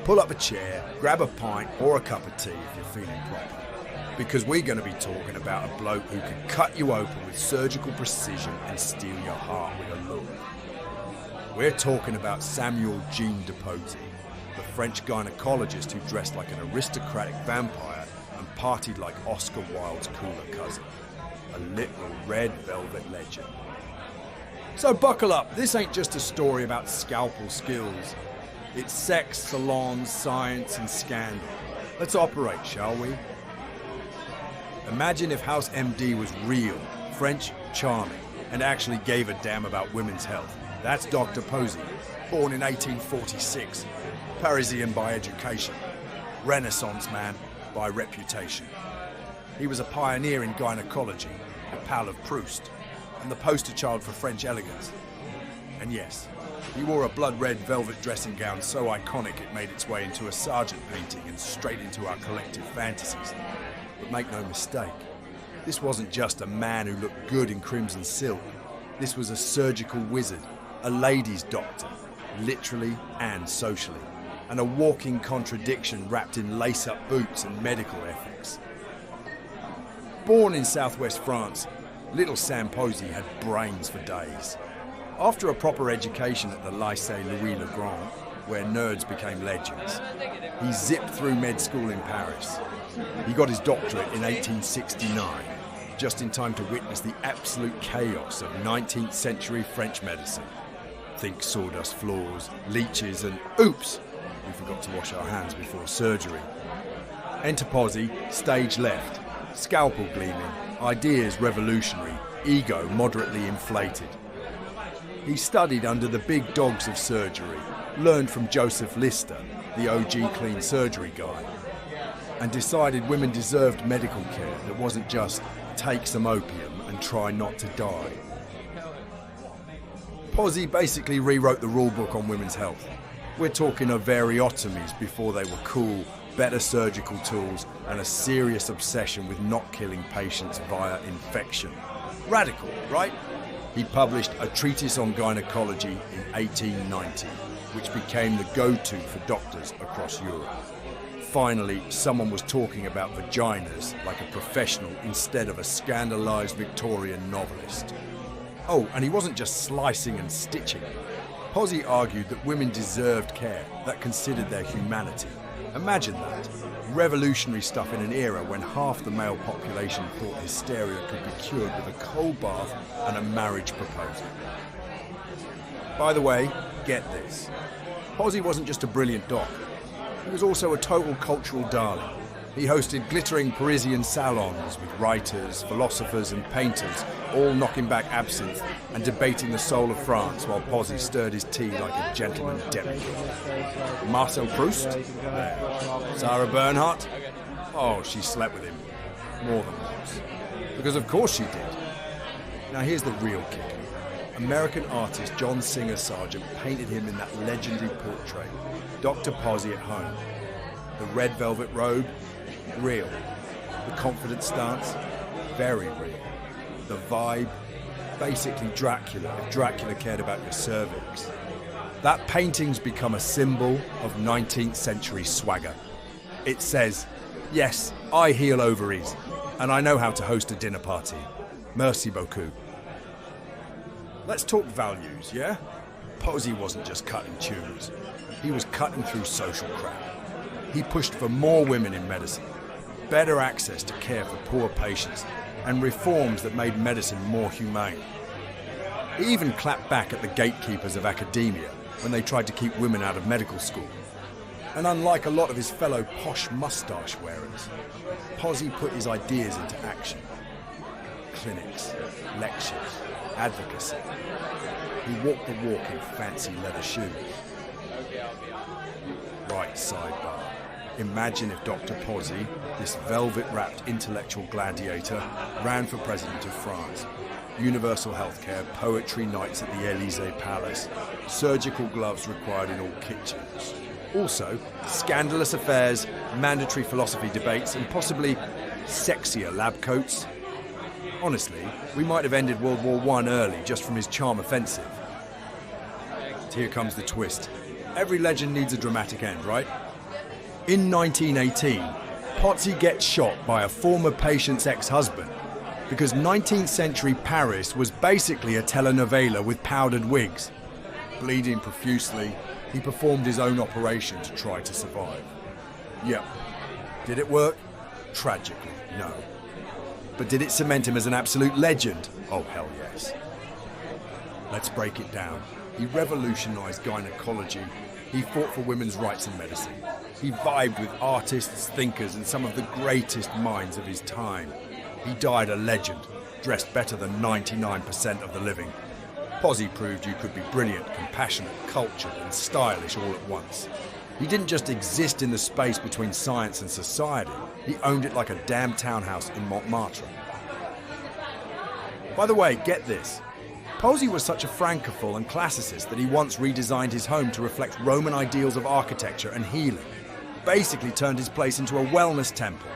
pull up a chair, grab a pint or a cup of tea if you're feeling proper. Because we're going to be talking about a bloke who can cut you open with surgical precision and steal your heart with a look. We're talking about Samuel Jean de Pozzi, the French gynecologist who dressed like an aristocratic vampire and partied like Oscar Wilde's cooler cousin. A literal red velvet legend. So buckle up, this ain't just a story about scalpel skills. It's sex, salons, science and scandal. Let's operate, shall we? Imagine if House MD was real, French, charming, and actually gave a damn about women's health. That's Dr. Pozzi, born in 1846, Parisian by education, Renaissance man by reputation. He was a pioneer in gynecology, a pal of Proust, and the poster child for French elegance. And yes, he wore a blood-red velvet dressing gown so iconic it made its way into a Sargent painting and straight into our collective fantasies. But make no mistake, this wasn't just a man who looked good in crimson silk. This was a surgical wizard, a ladies' doctor, literally and socially, and a walking contradiction wrapped in lace-up boots and medical ethics. Born in southwest France, little Sam Pozzi had brains for days. After a proper education at the Lycée Louis-le-Grand, where nerds became legends, he zipped through med school in Paris. He got his doctorate in 1869, just in time to witness the absolute chaos of 19th century French medicine. Think sawdust floors, leeches and oops, we forgot to wash our hands before surgery. Enter Pozzi, stage left, scalpel gleaming, ideas revolutionary, ego moderately inflated. He studied under the big dogs of surgery, learned from Joseph Lister, the OG clean surgery guy, and decided women deserved medical care that wasn't just take some opium and try not to die. Pozzi basically rewrote the rulebook on women's health. We're talking ovariotomies before they were cool, better surgical tools, and a serious obsession with not killing patients via infection. Radical, right? He published a treatise on gynecology in 1890, which became the go-to for doctors across Europe. Finally, someone was talking about vaginas like a professional instead of a scandalized Victorian novelist. Oh, and he wasn't just slicing and stitching. Pozzi argued that women deserved care that considered their humanity. Imagine that. Revolutionary stuff in an era when half the male population thought hysteria could be cured with a cold bath and a marriage proposal. By the way, get this. Pozzi wasn't just a brilliant doc. He was also a total cultural darling. He hosted glittering Parisian salons with writers, philosophers and painters, all knocking back absinthe and debating the soul of France while Pozzi stirred his tea like a gentleman demigod. Marcel Proust? There. Sarah Bernhardt? Oh, she slept with him. More than once. Because of course she did. Now here's the real kicker. American artist John Singer Sargent painted him in that legendary portrait, Dr. Pozzi at home. The red velvet robe? Real. The confident stance? Very real. The vibe? Basically Dracula, if Dracula cared about your cervix. That painting's become a symbol of 19th century swagger. It says, yes, I heal ovaries, and I know how to host a dinner party. Merci beaucoup. Let's talk values, yeah? Pozzi wasn't just cutting tumours. He was cutting through social crap. He pushed for more women in medicine, better access to care for poor patients, and reforms that made medicine more humane. He even clapped back at the gatekeepers of academia when they tried to keep women out of medical school. And unlike a lot of his fellow posh moustache wearers, Pozzi put his ideas into action. Clinics, lectures, advocacy. He walked the walk in fancy leather shoes. Right, sidebar. Imagine if Dr. Pozzi, this velvet-wrapped intellectual gladiator, ran for president of France. Universal healthcare, poetry nights at the Élysée Palace, surgical gloves required in all kitchens. Also, scandalous affairs, mandatory philosophy debates, and possibly sexier lab coats. Honestly, we might have ended World War I early just from his charm offensive. Here comes the twist. Every legend needs a dramatic end, right? In 1918, Pozzi gets shot by a former patient's ex-husband because 19th century Paris was basically a telenovela with powdered wigs. Bleeding profusely, he performed his own operation to try to survive. Yep. Did it work? Tragically, no. But did it cement him as an absolute legend? Oh, hell yes. Let's break it down. He revolutionized gynecology. He fought for women's rights in medicine. He vibed with artists, thinkers, and some of the greatest minds of his time. He died a legend, dressed better than 99% of the living. Pozzi proved you could be brilliant, compassionate, cultured, and stylish all at once. He didn't just exist in the space between science and society, he owned it like a damn townhouse in Montmartre. By the way, get this. Pozzi was such a francophile and classicist that he once redesigned his home to reflect Roman ideals of architecture and healing. Basically turned his place into a wellness temple.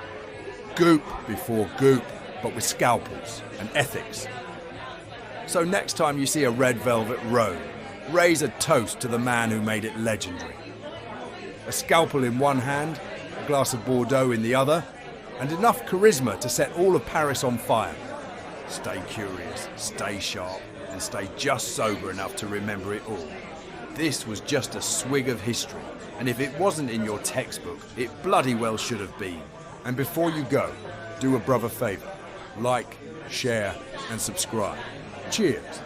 Goop before goop, but with scalpels and ethics. So next time you see a red velvet robe, raise a toast to the man who made it legendary. A scalpel in one hand, a glass of Bordeaux in the other, and enough charisma to set all of Paris on fire. Stay curious, stay sharp, and stay just sober enough to remember it all. This was just a swig of history, and if it wasn't in your textbook, it bloody well should have been. And before you go, do a brother favour. Like, share, and subscribe. Cheers.